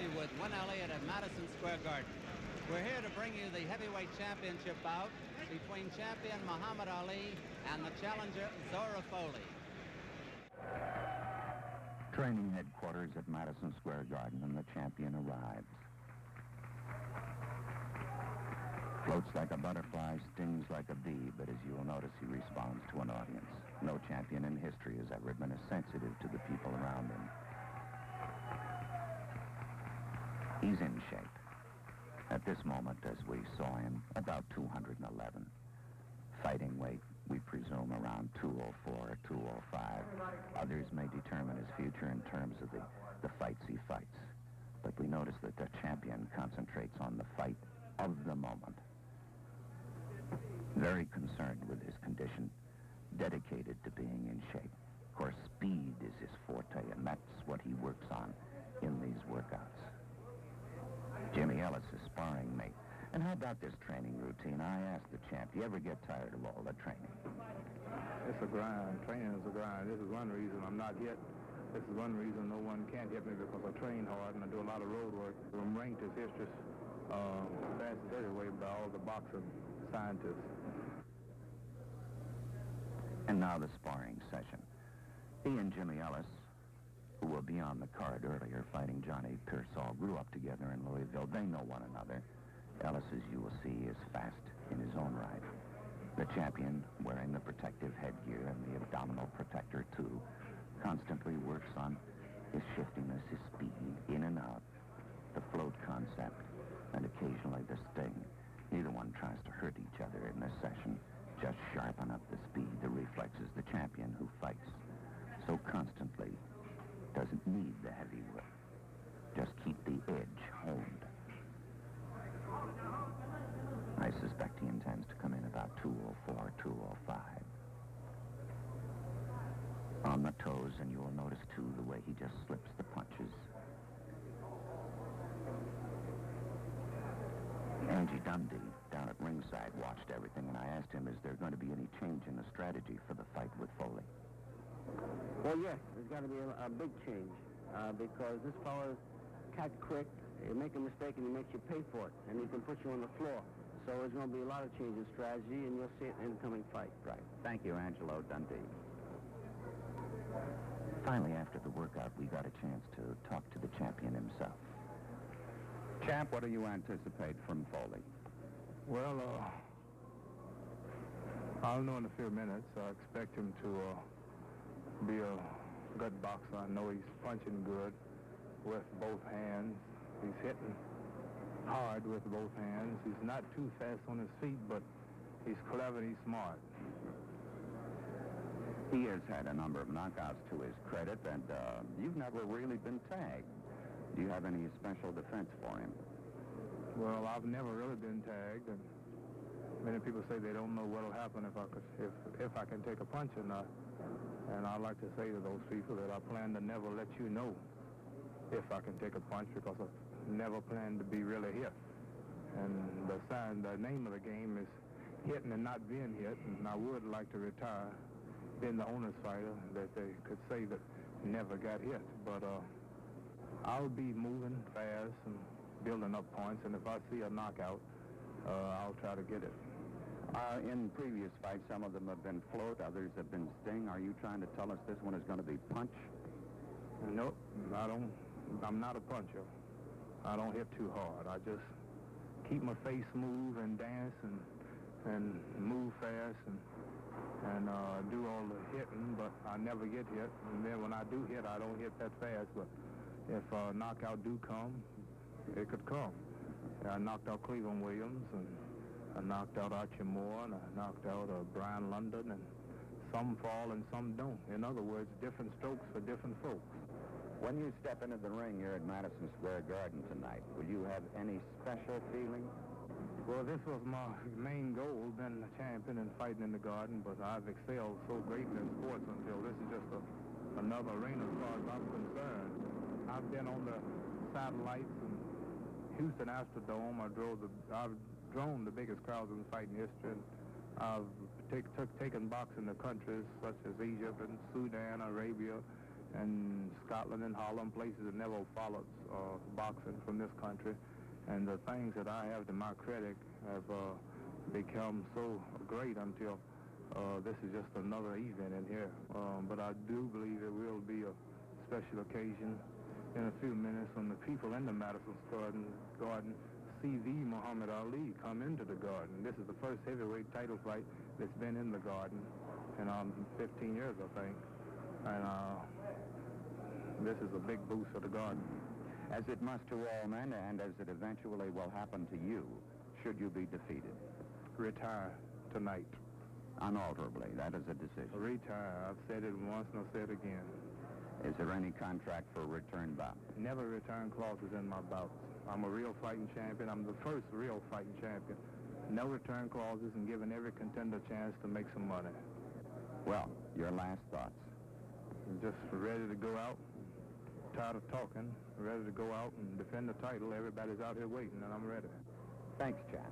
Folley with Win Elliott at Madison Square Garden. We're here to bring you the heavyweight championship bout between champion Muhammad Ali and the challenger Zora Folley. Training headquarters at Madison Square Garden, and the champion arrives. Floats like a butterfly, stings like a bee, but as you will notice, he responds to an audience. No champion in history has ever been as sensitive to the people around him. He's in shape. At this moment, as we saw him, about 211. Fighting weight, we presume, around 204 or 205. Others may determine his future in terms of the fights he fights. But we notice that the champion concentrates on the fight of the moment. Very concerned with his condition, dedicated to being in shape. Of course, speed is his forte, and that's what he works on in these workouts. Jimmy Ellis, his sparring mate. And how about this training routine? I asked the champ, do you ever get tired of all the training? It's a grind. Training is a grind. This is one reason I'm not hit. This is one reason no one can't hit me, because I train hard and I do a lot of road work. I'm ranked as history's fastest heavyweight by all the boxing scientists. And now the sparring session. He and Jimmy Ellis, who will be on the card earlier, fighting Johnny Pearsall, grew up together in Louisville. They know one another. Ellis, as you will see, is fast in his own right. The champion, wearing the protective headgear and the abdominal protector, too, constantly works on his shiftiness, his speed, in and out, the float concept, and occasionally the sting. Neither one tries to hurt each other in this session. Just sharpen up the speed, the reflexes. The champion who fights so constantly doesn't need the heavy work. Just keep the edge honed. I suspect he intends to come in about 204, 205. On the toes, and you will notice, too, the way he just slips the punches. Angie Dundee, down at ringside, watched everything, and I asked him, is there going to be any change in the strategy for the fight with Folley? Well, yes, there's got to be a big change, because this fellow's cat quick. You make a mistake and he makes you pay for it, and he can put you on the floor. So there's going to be a lot of change in strategy, and you'll see it in the coming fight. Right. Thank you, Angelo Dundee. Finally, after the workout, we got a chance to talk to the champion himself. Champ, what do you anticipate from Folley? Well, I'll know in a few minutes. I expect him to be a good boxer. I know he's punching good with both hands. He's hitting hard with both hands. He's not too fast on his feet, but he's clever and he's smart. He has had a number of knockouts to his credit, and you've never really been tagged. Do you have any special defense for him? Well, I've never really been tagged, and many people say they don't know what'll happen if I can take a punch or not. And I'd like to say to those people that I plan to never let you know if I can take a punch, because I never plan to be really hit. And the name of the game is hitting and not being hit, and I would like to retire being the honest fighter that they could say that never got hit. But I'll be moving fast and building up points, and if I see a knockout, I'll try to get it. In previous fights, some of them have been float, others have been sting. Are you trying to tell us this one is going to be punch? Nope, I'm not a puncher. I don't hit too hard. I just keep my face smooth and dance and move fast and do all the hitting, but I never get hit. And then when I do hit, I don't hit that fast. But if a knockout do come, it could come. I knocked out Cleveland Williams, and I knocked out Archie Moore, and I knocked out Brian London, and some fall and some don't. In other words, different strokes for different folks. When you step into the ring here at Madison Square Garden tonight, will you have any special feeling? Well, this was my main goal, being the champion and fighting in the Garden, but I've excelled so greatly in sports until this is just another arena as far as I'm concerned. I've been on the satellites in Houston Astrodome. I've drawn the biggest crowds in fighting history. And I've taken boxing to countries such as Egypt and Sudan, Arabia, and Scotland and Holland, places that never followed boxing from this country. And the things that I have to my credit have become so great until this is just another event in here. But I do believe it will be a special occasion in a few minutes when the people in the Madison Square Garden see the Muhammad Ali come into the Garden. This is the first heavyweight title fight that's been in the Garden in 15 years, I think. And this is a big boost for the Garden. As it must to all men, and as it eventually will happen to you, should you be defeated? Retire tonight. Unalterably, that is a decision. Retire. I've said it once and I'll say it again. Is there any contract for a return bout? Never return clauses in my bouts. I'm a real fighting champion. I'm the first real fighting champion. No return clauses and giving every contender a chance to make some money. Well, your last thoughts? I'm just ready to go out. Tired of talking. Ready to go out and defend the title. Everybody's out here waiting, and I'm ready. Thanks, Chad.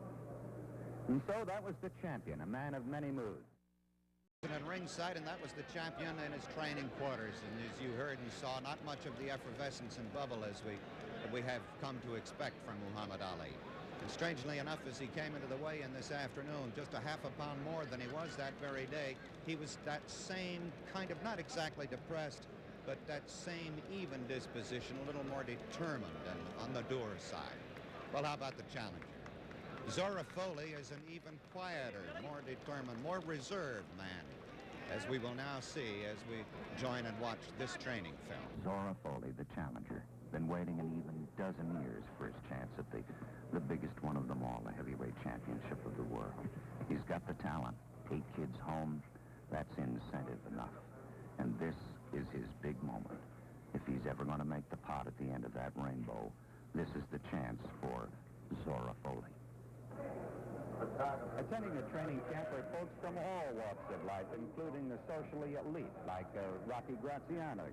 And so that was the champion, a man of many moods. At ringside, and that was the champion in his training quarters. And as you heard and saw, not much of the effervescence and bubble as we have come to expect from Muhammad Ali. And strangely enough, as he came into the weigh-in this afternoon, just a half a pound more than he was that very day, he was that same kind of, not exactly depressed, but that same even disposition, a little more determined and on the doer side. Well, how about the challenger? Zora Folley is an even quieter, more determined, more reserved man, as we will now see as we join and watch this training film. Zora Folley, the challenger, been waiting an even dozen years for his chance at the biggest one of them all, the heavyweight championship of the world. He's got the talent, 8 kids home, that's incentive enough. And this is his big moment. If he's ever going to make the pot at the end of that rainbow, this is the chance for Zora Folley. Attending the training camp are folks from all walks of life, including the socially elite, like Rocky Graziano.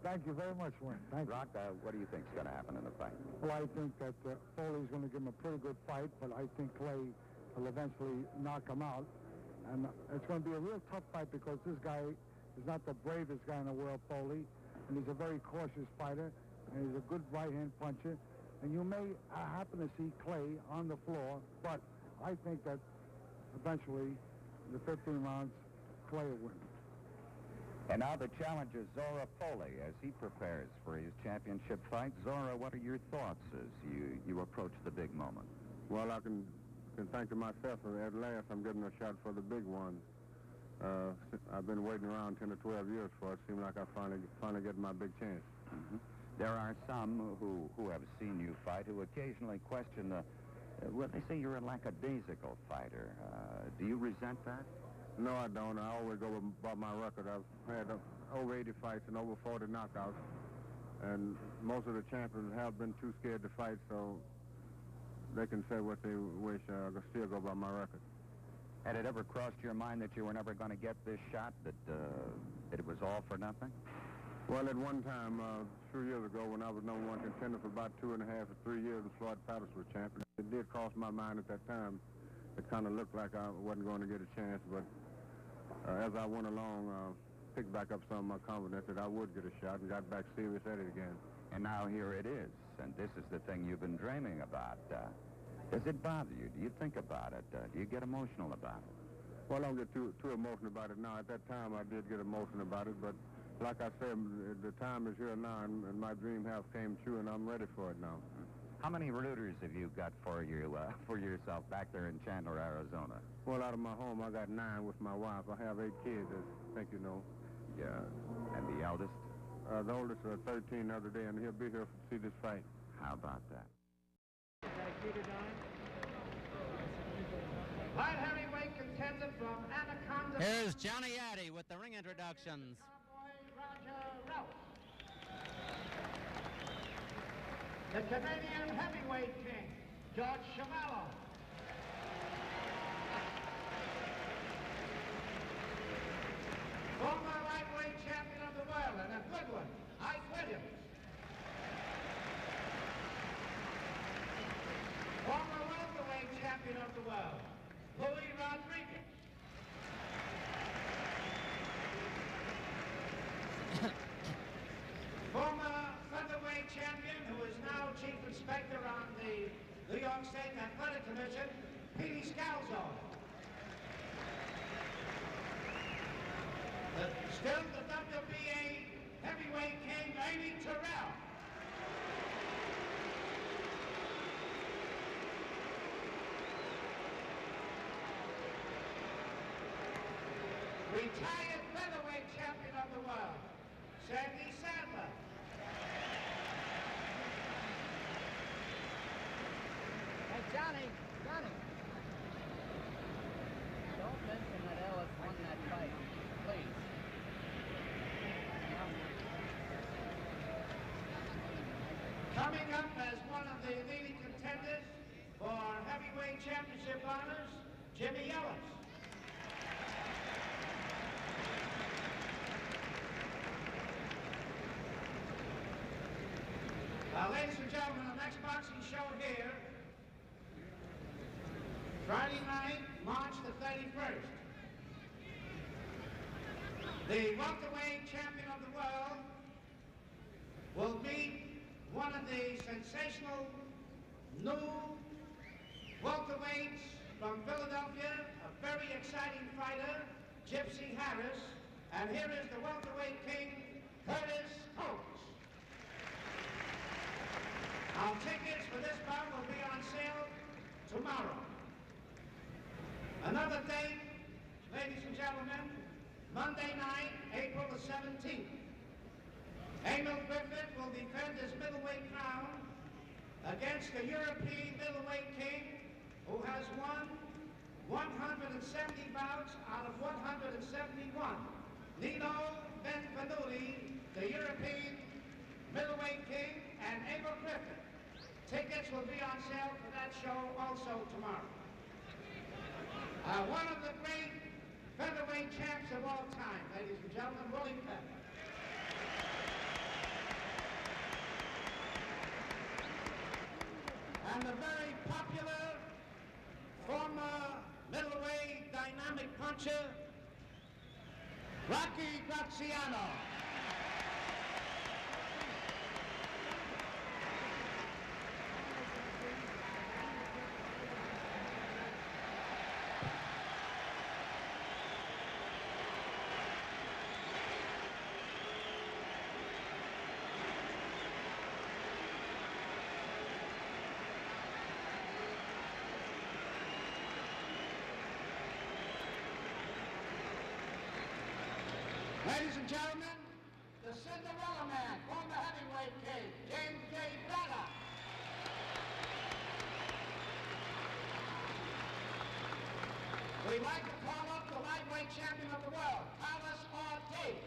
Thank you very much, Wayne. Thank Rock, what do you think is going to happen in the fight? you. Well, I think that Foley's going to give him a pretty good fight, but I think Clay will eventually knock him out. And it's going to be a real tough fight because this guy is not the bravest guy in the world, Foley, and he's a very cautious fighter, and he's a good right-hand puncher. And you may happen to see Clay on the floor, but I think that eventually, the 15 rounds, Clay will win. And now the challenger, Zora Folley, as he prepares for his championship fight. Zora, what are your thoughts as you approach the big moment? Well, I can think to myself that at last I'm getting a shot for the big one. I've been waiting around 10 or 12 years for it. It seemed like I finally get my big chance. Mm-hmm. There are some who have seen you fight who occasionally question well, they say you're a lackadaisical fighter. Do you resent that? No, I don't. I always go by my record. I've had over 80 fights and over 40 knockouts. And most of the champions have been too scared to fight, so they can say what they wish. I still go by my record. Had it ever crossed your mind that you were never going to get this shot, that it was all for nothing? Well, at one time, 3 years ago, when I was number one contender for about 2.5 or 3 years, and Floyd Patterson was champion, it did cross my mind at that time. It kind of looked like I wasn't going to get a chance, but as I went along, picked back up some of my confidence that I would get a shot and got back serious at it again. And now here it is, and this is the thing you've been dreaming about. Does it bother you? Do you think about it? Do you get emotional about it? Well, I don't get too emotional about it now. At that time, I did get emotional about it, but like I said, the time is here now, and my dream has came true, and I'm ready for it now. How many rooters have you got for yourself back there in Chandler, Arizona? Well, out of my home, I got 9 with my wife. I have 8 kids, as I think you know. Yeah. And the eldest? The oldest is 13 the other day, and he'll be here to see this fight. How about that? Light heavyweight contender from Anaconda. Here's Johnny Addy with the ring introductions. The Canadian heavyweight king, George Chamello. Former lightweight champion of the world, and a good one, Ike Williams. Former welterweight champion of the world, Louis Rodriguez. inspector on the New York State Athletic Commission, Petey Scalzo. Still the WBA heavyweight king, Amy Terrell. Retired featherweight champion of the world, Sandy Sadler. Hey, Johnny. Don't mention that Ellis won that fight, please. Coming up as one of the leading contenders for heavyweight championship honors, Jimmy Ellis. Ladies and gentlemen, the next boxing show here, Friday night, March the 31st. The welterweight champion of the world will meet one of the sensational new welterweights from Philadelphia, a very exciting fighter, Gypsy Harris. And here is the welterweight king, Curtis Coates. Our tickets for this bout will be on sale tomorrow. Another date, ladies and gentlemen, Monday night, April the 17th. Emil Griffith will defend his middleweight crown against the European middleweight king who has won 170 bouts out of 171. Nino Benvenuti, the European middleweight king, and Emil Griffith. Tickets will be on sale for that show also tomorrow. One of the great featherweight champs of all time, ladies and gentlemen, Willie Pep. And the very popular former middleweight dynamic puncher, Rocky Graziano. Ladies and gentlemen, the Cinderella Man, former heavyweight king, James J. Bella. We'd like to call up the lightweight champion of the world, Carlos Ortiz.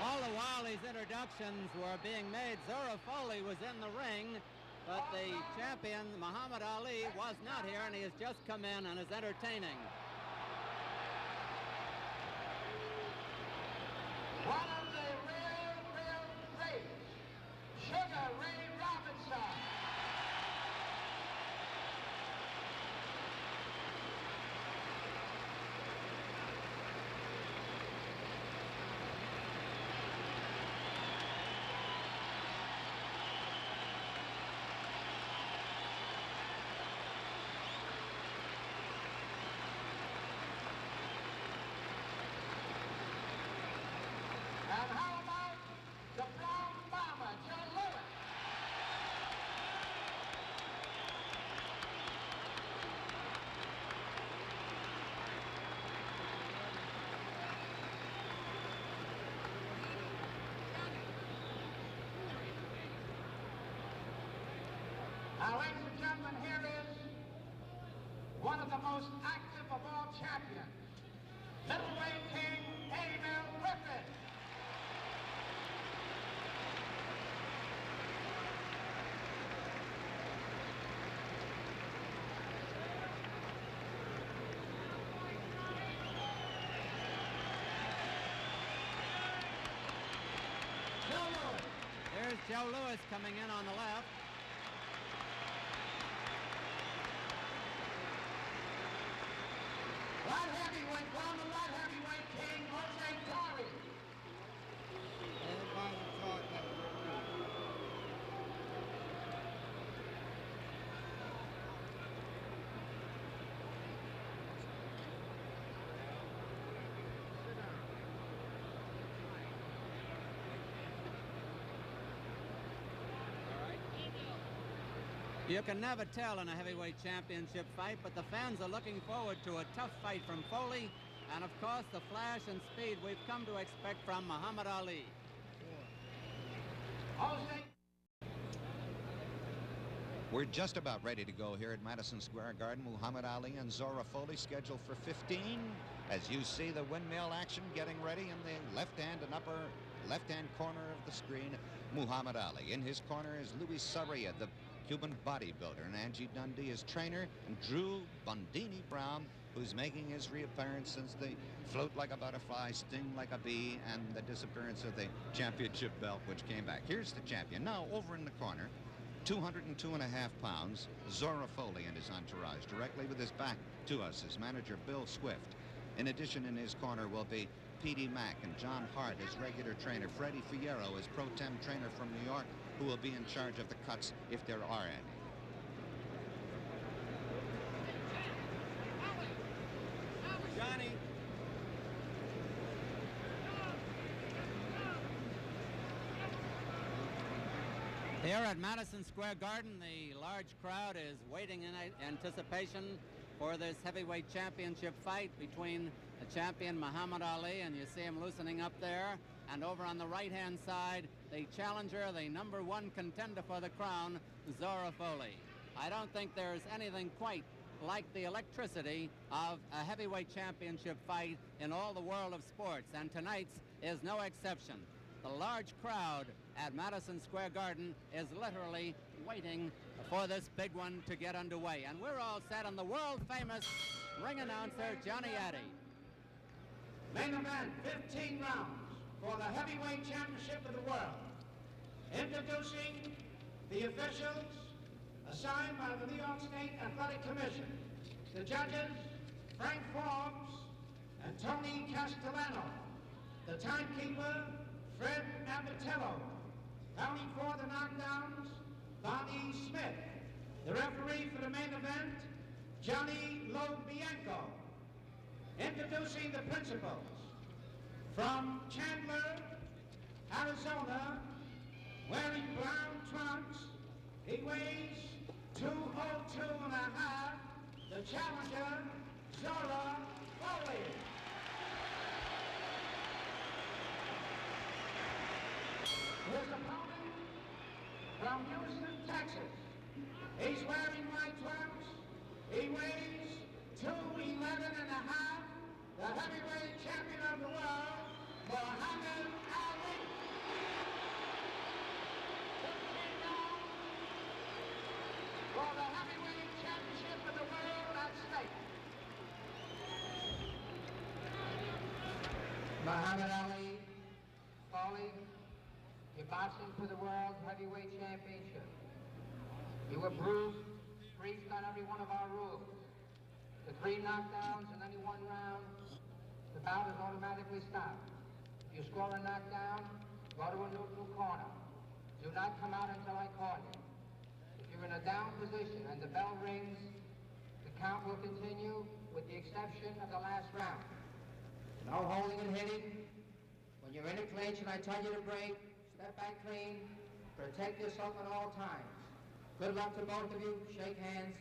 All the while these introductions were being made, Zora Folley was in the ring, but the champion, Muhammad Ali, was not here, and he has just come in and is entertaining. One of the real greats, Sugar Ray Robinson. And how about the Brown Bomber, Joe Lewis? Now, ladies and gentlemen, here is one of the most active of all champions, middleweight king, Emil Griffith. There's Joe Lewis coming in on the left. You can never tell in a heavyweight championship fight, but the fans are looking forward to a tough fight from Folley, and of course the flash and speed we've come to expect from Muhammad Ali. We're just about ready to go here at Madison Square Garden. Muhammad Ali and Zora Folley scheduled for 15. As you see the windmill action getting ready in the left hand and upper left-hand corner of the screen, Muhammad Ali. In his corner is Luis Sarria, the Cuban bodybuilder, and Angie Dundee, his trainer, and Drew Bundini Brown, who's making his reappearance since the float like a butterfly, sting like a bee, and the disappearance of the championship belt, which came back. Here's the champion. Now, over in the corner, 202.5 pounds, Zora Folley and his entourage. Directly with his back to us is manager Bill Swift. In addition, in his corner will be P.D. Mack and John Hart, his regular trainer. Freddie Fierro, his pro tem trainer from New York, who will be in charge of the cuts if there are any. Johnny. Here at Madison Square Garden, the large crowd is waiting in anticipation for this heavyweight championship fight between the champion Muhammad Ali, and you see him loosening up there, and over on the right-hand side, the challenger, the #1 contender for the crown, Zora Folley. I don't think there's anything quite like the electricity of a heavyweight championship fight in all the world of sports, and tonight's is no exception. The large crowd at Madison Square Garden is literally waiting for this big one to get underway, and we're all set on the world-famous ring announcer, Johnny Addy. Main event, 15 rounds for the heavyweight championship of the world. Introducing the officials assigned by the New York State Athletic Commission. The judges, Frank Forbes and Tony Castellano. The timekeeper, Fred Abatello. Counting for the knockdowns, Bonnie Smith. The referee for the main event, Johnny LoBianco. Introducing the principals. From Chandler, Arizona, wearing brown trunks, he weighs 202.5, the challenger, Zora Folley. His opponent, from Houston, Texas, he's wearing white trunks, he weighs 211.5, the heavyweight champion of the world, Muhammad Ali. For the heavyweight championship of the world at stake. Muhammad Ali, Folley, you're boxing for the world heavyweight championship. You were bruised, breached on every one of our rules. The 3 knockdowns in any 1 round, the bout is automatically stopped. If you score a knockdown, go to a neutral corner. Do not come out until I call you. If you're in a down position and the bell rings, the count will continue with the exception of the last round. No holding and hitting. When you're in a clinch and I tell you to break, step back clean. Protect yourself at all times. Good luck to both of you. Shake hands.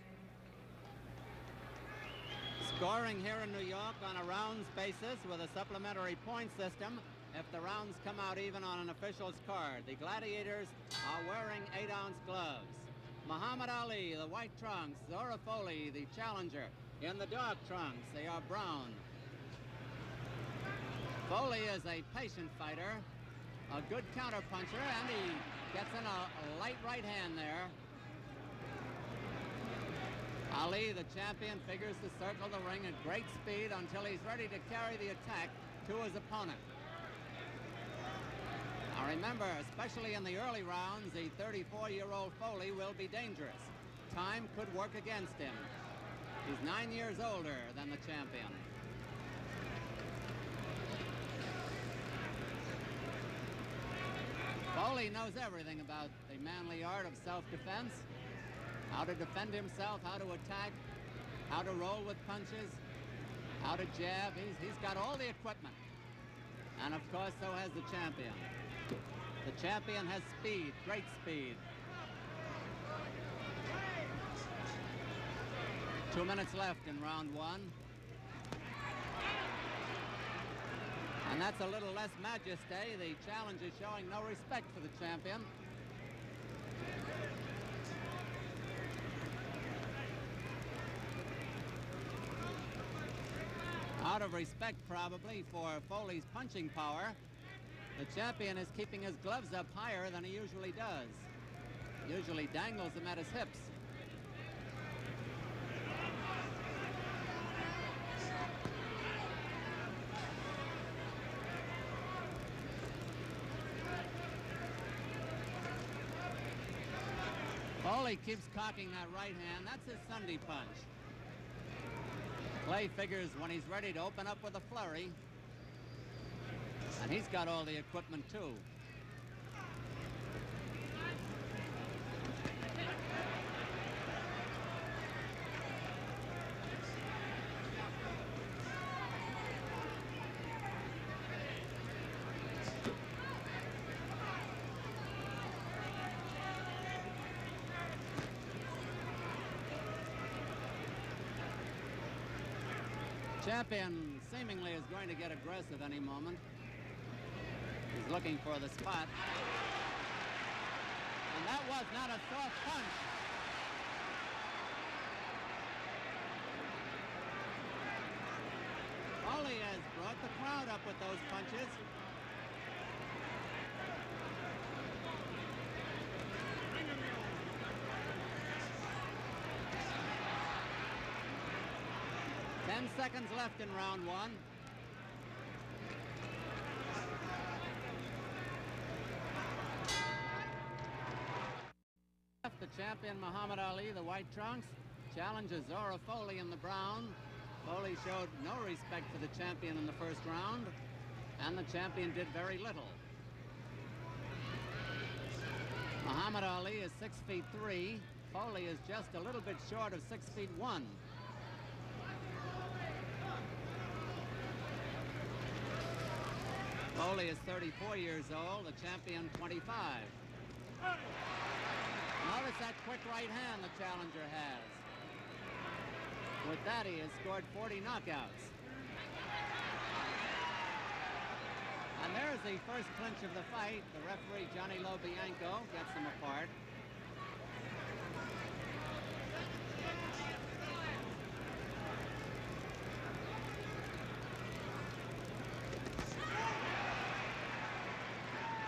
Scoring here in New York on a rounds basis with a supplementary point system if the rounds come out even on an official's card. The gladiators are wearing 8-ounce gloves. Muhammad Ali, the white trunks. Zora Folley, the challenger, in the dark trunks. They are brown. Folley is a patient fighter, a good counterpuncher, and he gets in a light right hand there. Ali, the champion, figures to circle the ring at great speed until he's ready to carry the attack to his opponent. Now remember, especially in the early rounds, the 34-year-old Folley will be dangerous. Time could work against him. He's 9 years older than the champion. Folley knows everything about the manly art of self-defense. How to defend himself, how to attack, how to roll with punches, how to jab. He's got all the equipment. And of course, so has the champion. The champion has speed, great speed. 2 minutes left in round one. And that's a little less majesty. The challenge is showing no respect for the champion. Out of respect, probably, for Folley's punching power, the champion is keeping his gloves up higher than he usually does. Usually dangles them at his hips. Folley keeps cocking that right hand. That's his Sunday punch. Clay figures when he's ready to open up with a flurry. And he's got all the equipment, too. Champion seemingly is going to get aggressive any moment. He's looking for the spot. And that was not a soft punch. Folley has brought the crowd up with those punches. Ten seconds left in round one. The champion Muhammad Ali, the white trunks, challenges Zora Folley in the brown. Folley showed no respect for the champion in the first round, and the champion did very little. Muhammad Ali is 6'3". Folley is just a little bit short of 6'1". Folley is 34 years old, the champion 25. Notice that quick right hand the challenger has. With that, he has scored 40 knockouts. And there's the first clinch of the fight. The referee, Johnny LoBianco, gets them apart.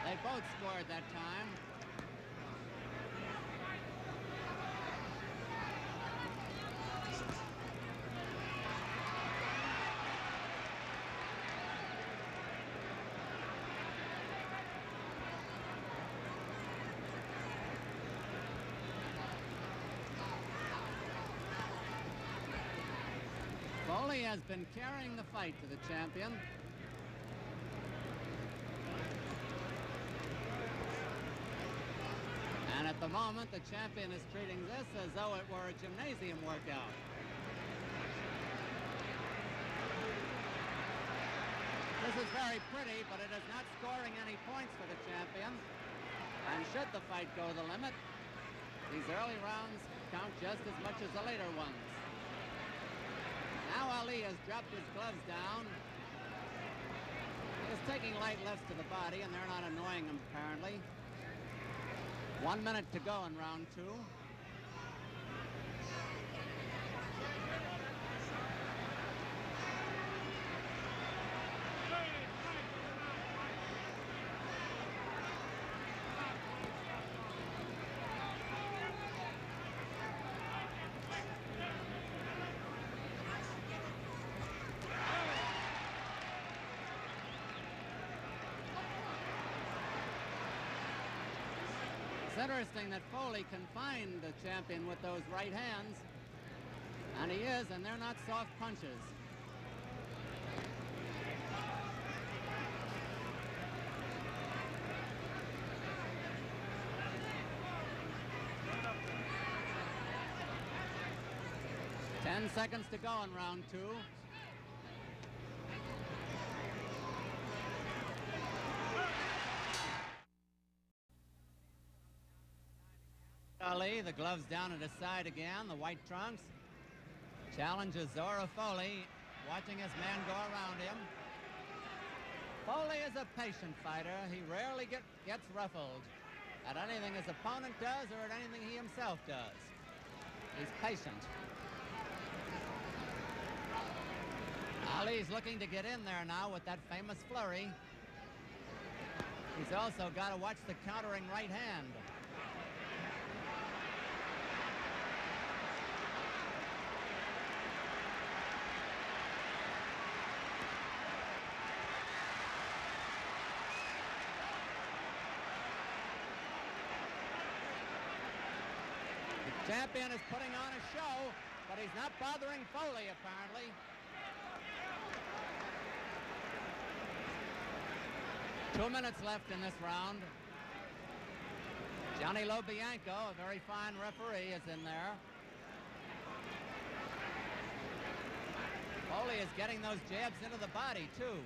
They both scored that time. Folley has been carrying the fight to the champion. And at the moment, the champion is treating this as though it were a gymnasium workout. This is very pretty, but it is not scoring any points for the champion. And should the fight go the limit, these early rounds count just as much as the later ones. Now Ali has dropped his gloves down. He's taking light lefts to the body, and they're not annoying him, apparently. 1 minute to go in round two. It's interesting that Folley can find the champion with those right hands, and he is, and they're not soft punches. Ten seconds to go in round two. Ali, the gloves down at his side again, the white trunks. Challenges Zora Folley, watching his man go around him. Folley is a patient fighter. He rarely gets ruffled at anything his opponent does or at anything he himself does. He's patient. Ali's looking to get in there now with that famous flurry. He's also got to watch the countering right hand. The champion is putting on a show, but he's not bothering Folley, apparently. Two minutes left in this round. Johnny LoBianco, a very fine referee, is in there. Folley is getting those jabs into the body, too.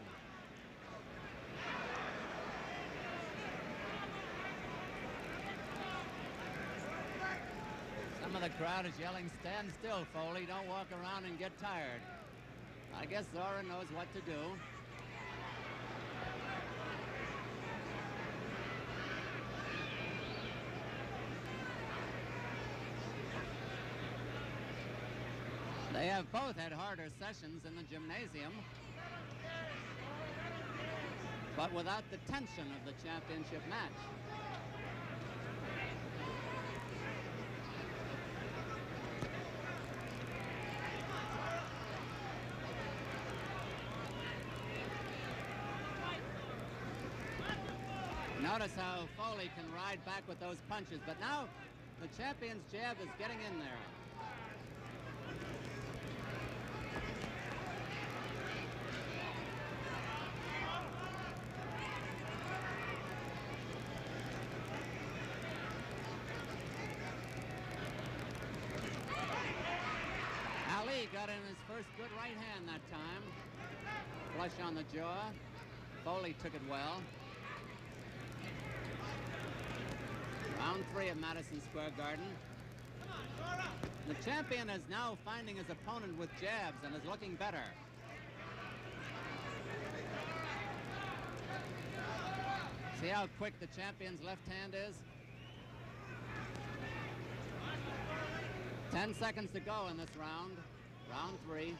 Some of the crowd is yelling, "Stand still, Folley. Don't walk around and get tired." I guess Zora knows what to do. They have both had harder sessions in the gymnasium, but without the tension of the championship match. Notice how Folley can ride back with those punches, but now the champion's jab is getting in there. Ali got in his first good right hand that time. Flush on the jaw. Folley took it well. Round 3 of Madison Square Garden. The champion is now finding his opponent with jabs and is looking better. See how quick the champion's left hand is? 10 seconds to go in this round. Round 3.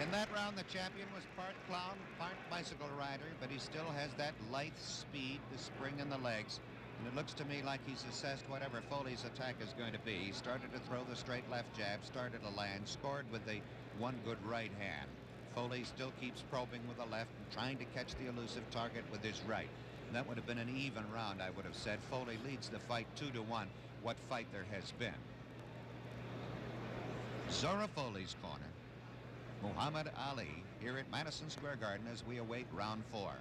In that round, the champion was part clown, part bicycle rider, but he still has that lithe speed, the spring in the legs. And it looks to me like he's assessed whatever Folley's attack is going to be. He started to throw the straight left jab, started to land, scored with the one good right hand. Folley still keeps probing with the left and trying to catch the elusive target with his right. And that would have been an even round, I would have said. Folley leads the fight 2-1. What fight there has been. Zora Folley's corner. Muhammad Ali here at Madison Square Garden as we await round 4.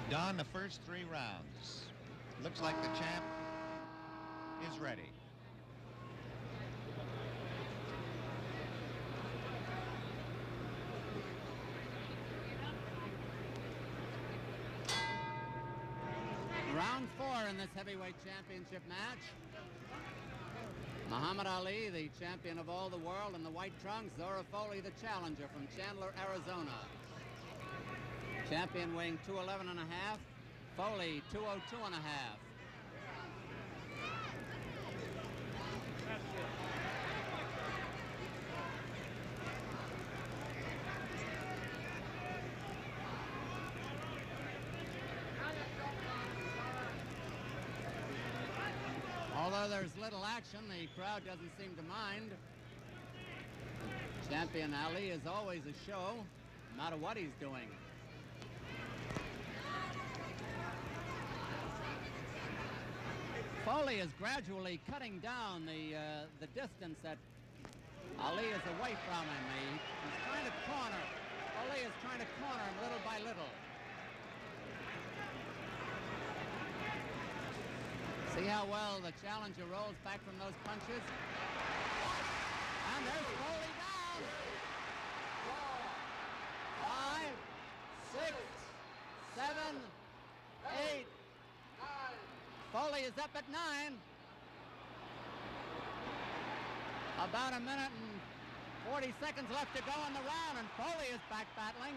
Don, the first 3 rounds. Looks like the champ is ready. Round 4 in this heavyweight championship match. Muhammad Ali, the champion of all the world in the white trunks. Zora Folley, the challenger from Chandler, Arizona. Champion weighing 211 and a half. Folley 202 and a half. Although there's little action, the crowd doesn't seem to mind. Champion Ali is always a show, no matter what he's doing. Folley is gradually cutting down the distance that Ali is away from him. He's trying to corner. Folley is trying to corner him little by little. See how well the challenger rolls back from those punches? And there's Folley down. 5, 6, 7, 8. Folley is up at 9. About a minute and 40 seconds left to go in the round, and Folley is back battling.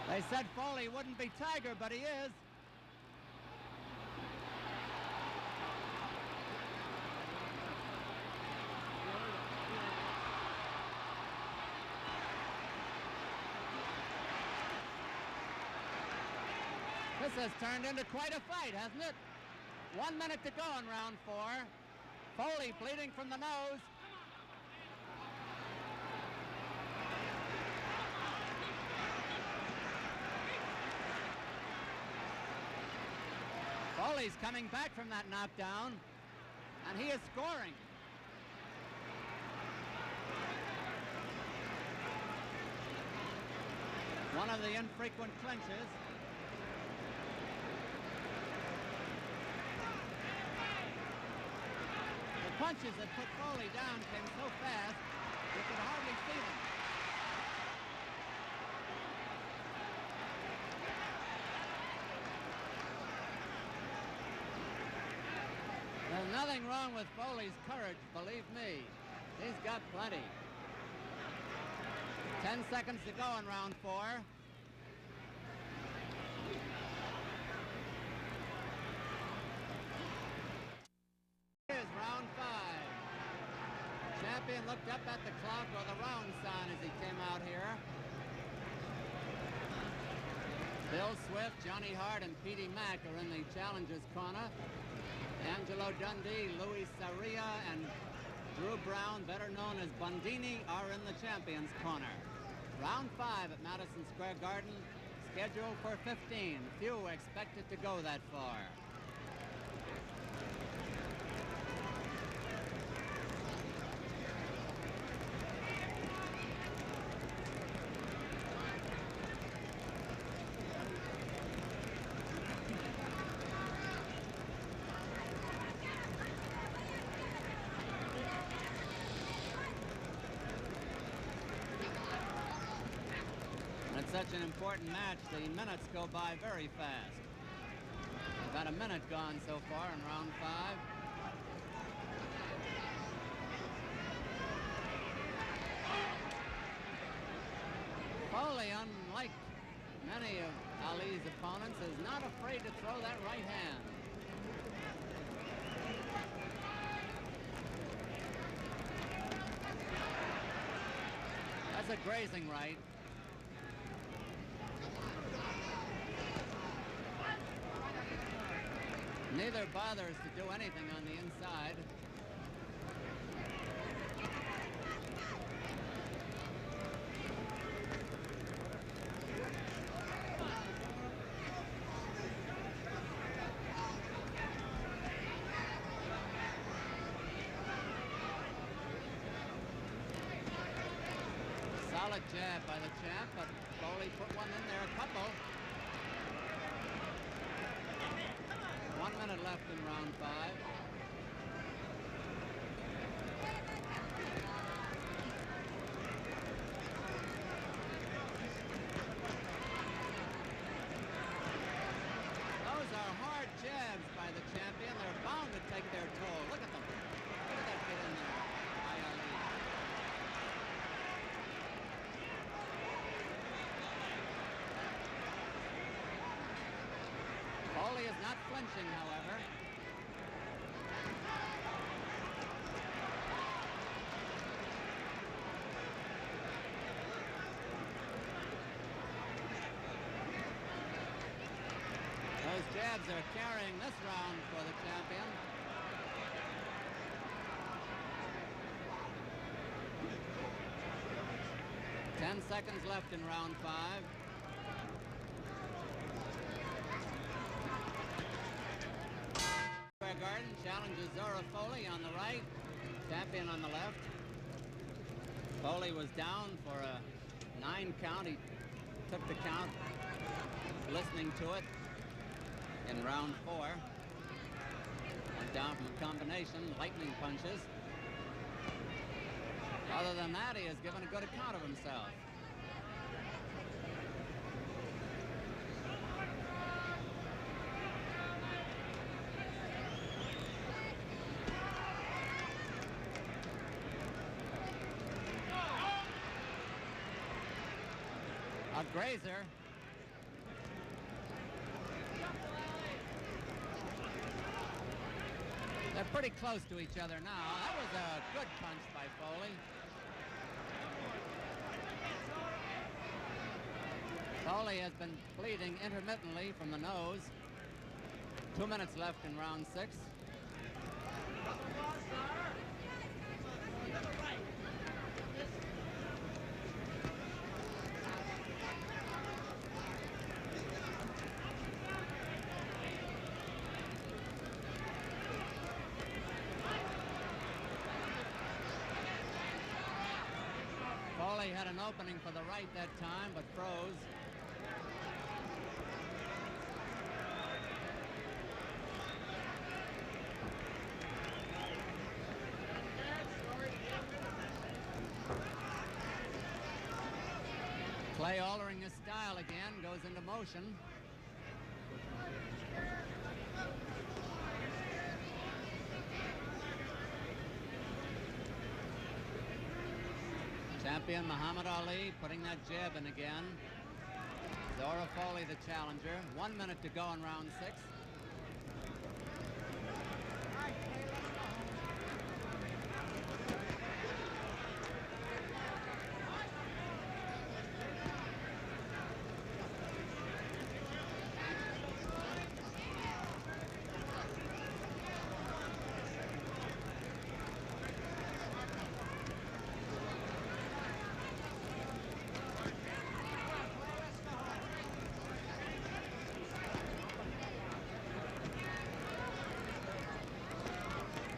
They said Folley wouldn't be Tiger, but he is. This has turned into quite a fight, hasn't it? 1 minute to go in round 4. Folley bleeding from the nose. Folley's coming back from that knockdown, and he is scoring. One of the infrequent clinches. The punches that put Folley down came so fast, you could hardly see them. There's nothing wrong with Folley's courage, believe me. He's got plenty. 10 seconds to go in round 4. Here's round 5. Champion looked up at the clock or the round sign as he came out here. Bill Swift, Johnny Hart, and Petey Mack are in the challengers' corner. Angelo Dundee, Luis Saria, and Drew Brown, better known as Bundini, are in the champions' corner. Round 5 at Madison Square Garden, scheduled for 15. Few expected to go that far. Such an important match, the minutes go by very fast. About a minute gone so far in round 5. Folley, unlike many of Ali's opponents, is not afraid to throw that right hand. That's a grazing right. Neither bothers to do anything on the inside. Solid jab by the champ, but Folley put one in there, a couple. 1 minute left in round 5. Those are hard jabs by the champion. They're bound to take their toll. Look at them. Look at that get in there by Ali. Folley is not flinching, however. Those jabs are carrying this round for the champion. Ten seconds left in round 5. Garden challenges Zora Folley on the right, champion on the left. Folley was down for a 9 count. He took the count, listening to it in round 4. Went down from a combination, lightning punches. Other than that, he has given a good account of himself. A grazer. They're pretty close to each other now. That was a good punch by Folley. Folley has been bleeding intermittently from the nose. 2 minutes left in round 6. Folley had an opening for the right that time, but froze. Clay altering his style again, goes into motion. Champion Muhammad Ali putting that jab in again. Zora Folley the challenger. 1 minute to go in round 6.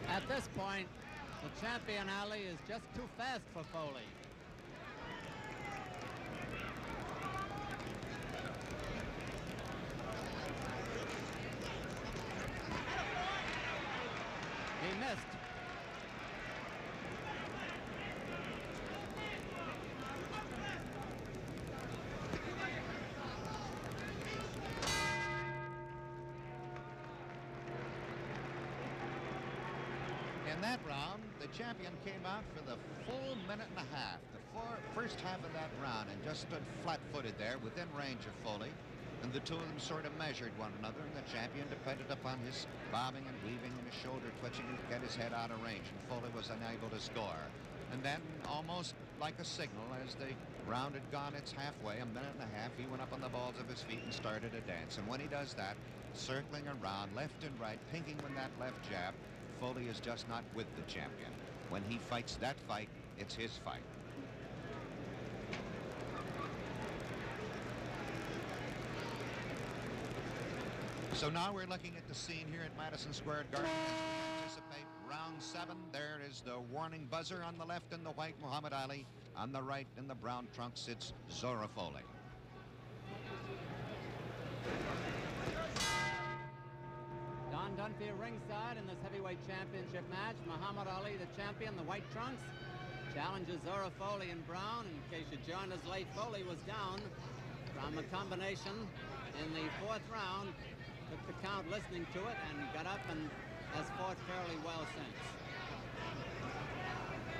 At this point, the champion Ali is just too fast for Folley. He missed. In that round, the champion came out for the full minute and a half. The first half of that round, and just stood flat-footed there within range of Folley. And the two of them sort of measured one another, and the champion depended upon his bobbing and weaving and his shoulder twitching to get his head out of range, and Folley was unable to score. And then, almost like a signal, as the round had gone its halfway, a minute and a half, he went up on the balls of his feet and started a dance. And when he does that, circling around left and right, pinking with that left jab, Folley is just not with the champion. When he fights that fight, it's his fight. So now we're looking at the scene here at Madison Square Garden. Anticipate round 7. There is the warning buzzer on the left in the white, Muhammad Ali. On the right in the brown trunks, it's Zora Folley. Don Dunphy ringside in this heavyweight championship match. Muhammad Ali, the champion, the white trunks, challenges Zora Folley in brown. In case you joined us late, Folley was down from a combination in the 4th round. Took the count listening to it and got up and has fought fairly well since.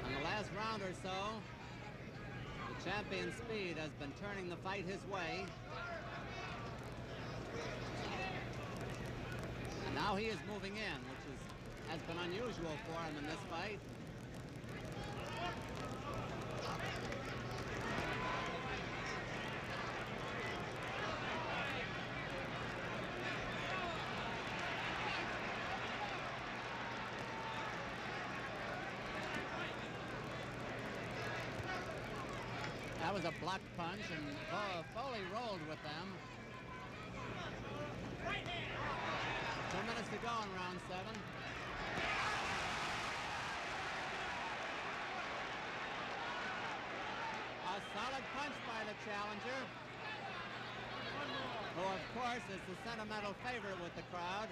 In the last round or so, the champion's speed has been turning the fight his way. And now he is moving in, which has been unusual for him in this fight. That was a blocked punch, and Folley rolled with them. 2 minutes to go in round 7. A solid punch by the challenger. who of course is the sentimental favorite with the crowd.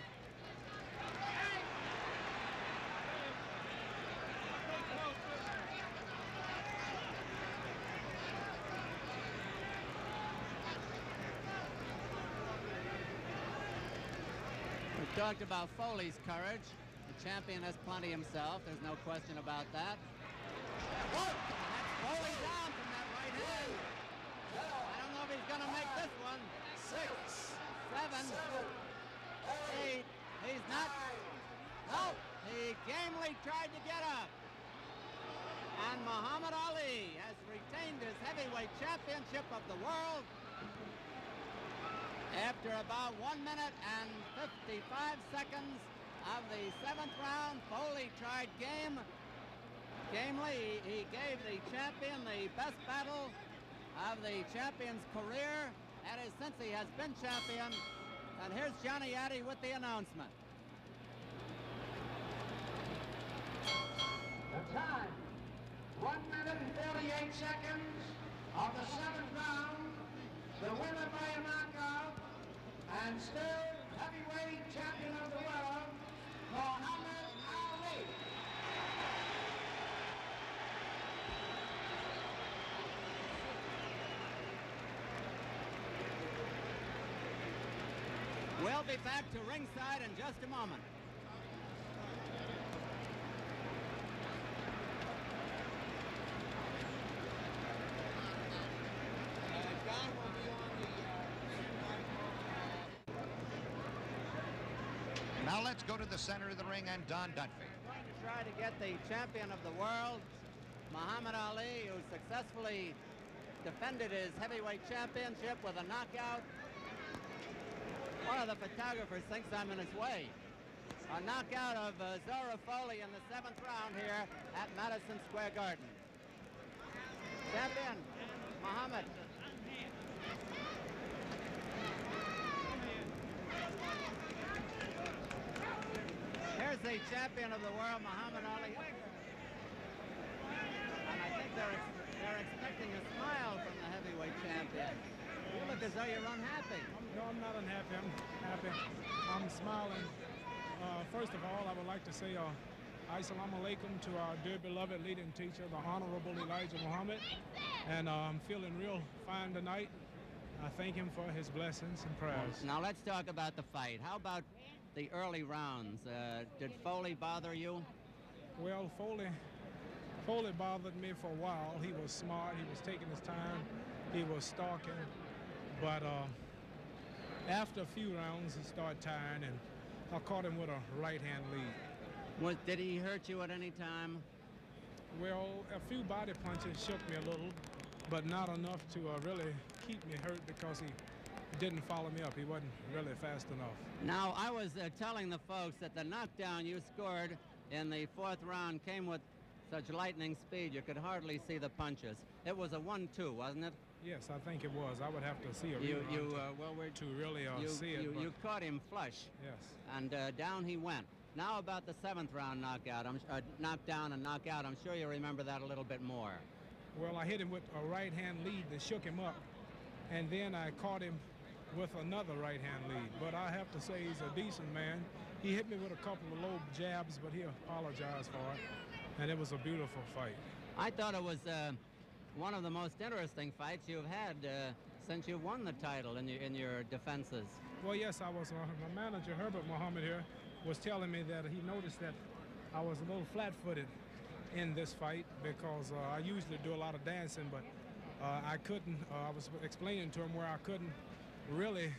We talked about Folley's courage. The champion has plenty himself. There's no question about that. That's Folley down from that right hand. I don't know if he's going to make this one. 6, 7, 8. He's not. No, he gamely tried to get up. And Muhammad Ali has retained his heavyweight championship of the world. After about 1 minute and 55 seconds of the 7th round, Folley tried gamely. He gave the champion the best battle of the champion's career, that is, since he has been champion. And here's Johnny Addy with the announcement. The time, 1 minute and 38 seconds of the 7th round. The winner by a knockout, and still heavyweight champion of the world, Muhammad Ali. We'll be back to ringside in just a moment. Now let's go to the center of the ring and Don Dunphy. We're going to try to get the champion of the world, Muhammad Ali, who successfully defended his heavyweight championship with a knockout. One of the photographers thinks I'm in his way. A knockout of Zora Folley in the 7th round here at Madison Square Garden. Champion, Muhammad. Here's the champion of the world, Muhammad Ali. And I think they're expecting a smile from the heavyweight champion. You look as though you're unhappy. No, I'm not unhappy. I'm happy. I'm smiling. First of all, I would like to say Assalamu alaikum to our dear beloved leading teacher, the Honorable Elijah Muhammad. And I'm feeling real fine tonight. I thank him for his blessings and prayers. Now let's talk about the fight. How about the early rounds? Did Folley bother you? Well, Folley bothered me for a while. He was smart. He was taking his time. He was stalking. But after a few rounds, he started tiring, and I caught him with a right-hand lead. Did he hurt you at any time? Well, a few body punches shook me a little, but not enough to really keep me hurt because he didn't follow me up. He wasn't really fast enough. Now, I was telling the folks that the knockdown you scored in the 4th round came with such lightning speed you could hardly see the punches. It was a 1-2, wasn't it? Yes, I think it was. I would have to see a rerun to really see it. You caught him flush. Yes. And down he went. Now about the 7th round knockout, knockdown and knockout. I'm sure you remember that a little bit more. Well, I hit him with a right-hand lead that shook him up, and then I caught him with another right-hand lead. But I have to say he's a decent man. He hit me with a couple of low jabs, but he apologized for it, and it was a beautiful fight. I thought it was one of the most interesting fights you've had since you won the title in your defenses. Well, yes, I was. My manager, Herbert Muhammad here, was telling me that he noticed that I was a little flat-footed in this fight because I usually do a lot of dancing, but I couldn't. I was explaining to him where I couldn't really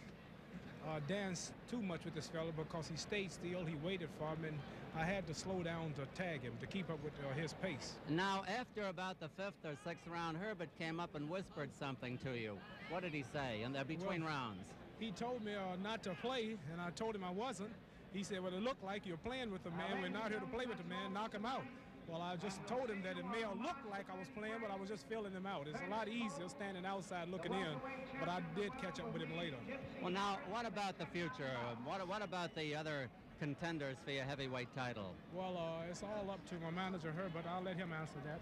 dance too much with this fella because he stayed still. He waited for me, and I had to slow down to tag him to keep up with his pace. Now, after about the 5th or 6th round, Herbert came up and whispered something to you. What did he say in between rounds? He told me not to play, and I told him I wasn't. He said, well, it looked like you're playing with the man. We're not here to play with the man. Knock him out. Well, I just told him that it may have looked like I was playing, but I was just filling him out. It's a lot easier standing outside looking in, but I did catch up with him later. Well, now, what about the future? What about the other contenders for your heavyweight title? Well, it's all up to my manager, Herbert. I'll let him answer that.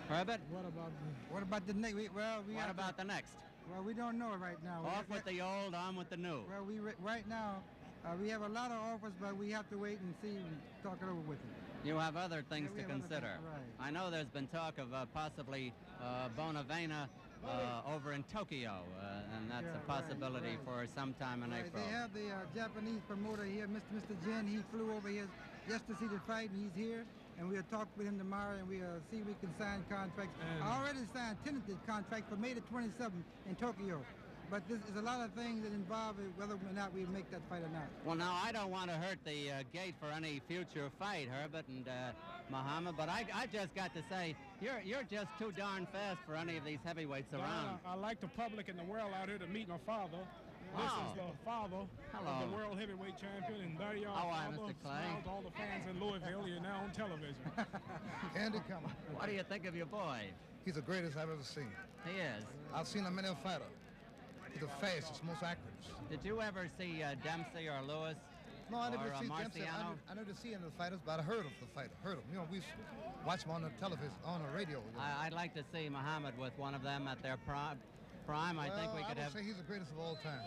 Herbert? What about the next? What about the next? Well, we don't know it right now. Off with the old, on with the new. Well, right now, we have a lot of offers, but we have to wait and see and talk it over with them. You have other things to we have other consider. things, right. I know there's been talk of possibly Bonavena over in Tokyo, and that's Yeah, a possibility for sometime in Right, April. they have the Japanese promoter here, Mr. Jin. He flew over here just to see the fight, and he's here. And we'll talk with him tomorrow, and we'll see if we can sign contracts. I already signed tentative contract for May the 27th in Tokyo. But there's a lot of things that involve whether or not we make that fight or not. Well, now, I don't want to hurt the gate for any future fight, Herbert and Muhammad, but I just got to say, you're just too darn fast for any of these heavyweights around. I like the public and the world out here to meet my father. This is the father of the world heavyweight champion, and there you are, father, smiles to all the fans in Louisville. You're now on television. Andy Cameron. What do you think of your boy? He's the greatest I've ever seen. He is. I've seen a many fighter. He's the fastest, most accurate. Did you ever see Dempsey or Lewis? No, I never see Marciano? Dempsey. I never see any of the fighters, but I heard of the fighter. Heard of him. You know, we watch him on the television, on the radio. You know. I'd like to see Muhammad with one of them at their prime. I think we could have. I would say he's the greatest of all time.